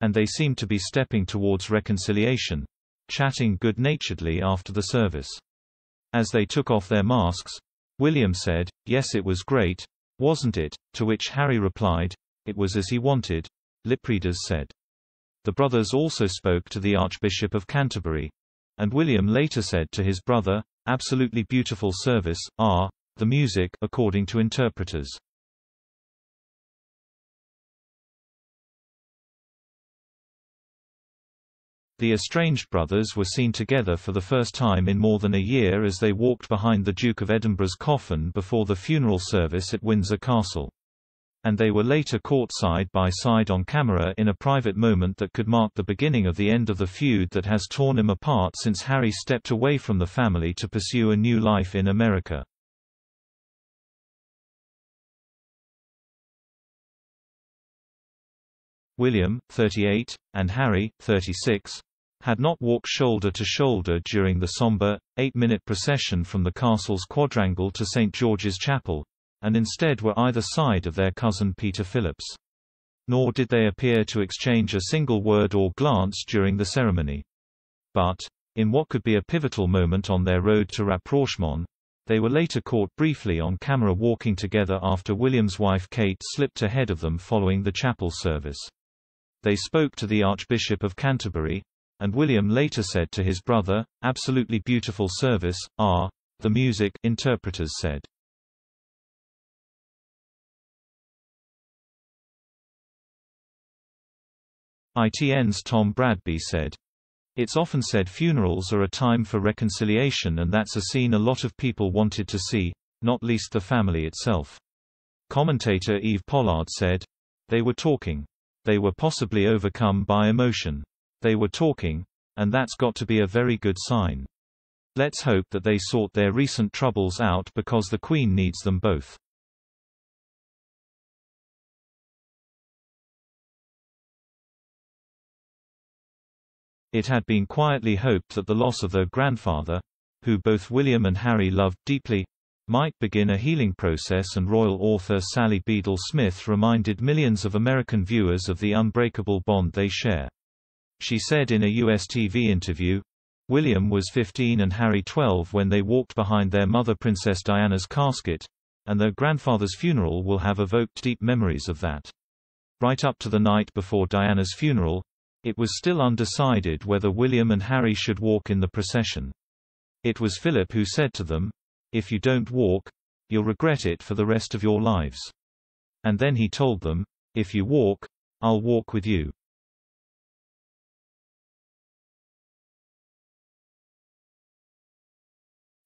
and they seemed to be stepping towards reconciliation, chatting good-naturedly after the service. As they took off their masks, William said, "Yes, it was great, wasn't it?" To which Harry replied, "It was as he wanted," lipreaders said. The brothers also spoke to the Archbishop of Canterbury, and William later said to his brother, "Absolutely beautiful service, the music," according to interpreters. The estranged brothers were seen together for the first time in more than a year as they walked behind the Duke of Edinburgh's coffin before the funeral service at Windsor Castle. And they were later caught side by side on camera in a private moment that could mark the beginning of the end of the feud that has torn him apart since Harry stepped away from the family to pursue a new life in America. William, 38, and Harry, 36, had not walked shoulder to shoulder during the somber, 8-minute procession from the castle's quadrangle to St. George's Chapel, and instead were either side of their cousin Peter Phillips. Nor did they appear to exchange a single word or glance during the ceremony. But, in what could be a pivotal moment on their road to rapprochement, they were later caught briefly on camera walking together after William's wife Kate slipped ahead of them following the chapel service. They spoke to the Archbishop of Canterbury, and William later said to his brother, "Absolutely beautiful service, the music," interpreters said. ITN's Tom Bradby said, "It's often said funerals are a time for reconciliation, and that's a scene a lot of people wanted to see, not least the family itself." Commentator Eve Pollard said, "They were talking. They were possibly overcome by emotion. They were talking, and that's got to be a very good sign. Let's hope that they sort their recent troubles out because the Queen needs them both." It had been quietly hoped that the loss of their grandfather, who both William and Harry loved deeply, might begin a healing process, and royal author Sally Beadle Smith reminded millions of American viewers of the unbreakable bond they share. She said in a US TV interview, "William was 15 and Harry 12 when they walked behind their mother Princess Diana's casket, and their grandfather's funeral will have evoked deep memories of that." Right up to the night before Diana's funeral, it was still undecided whether William and Harry should walk in the procession. It was Philip who said to them, "If you don't walk, you'll regret it for the rest of your lives." And then he told them, "If you walk, I'll walk with you."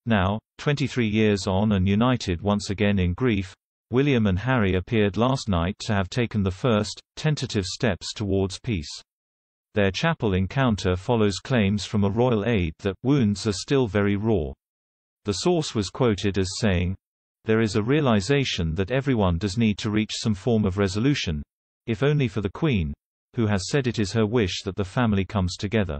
Now, 23 years on and united once again in grief, William and Harry appeared last night to have taken the first, tentative steps towards peace. Their chapel encounter follows claims from a royal aide that wounds are still very raw. The source was quoted as saying, "There is a realization that everyone does need to reach some form of resolution, if only for the Queen, who has said it is her wish that the family comes together."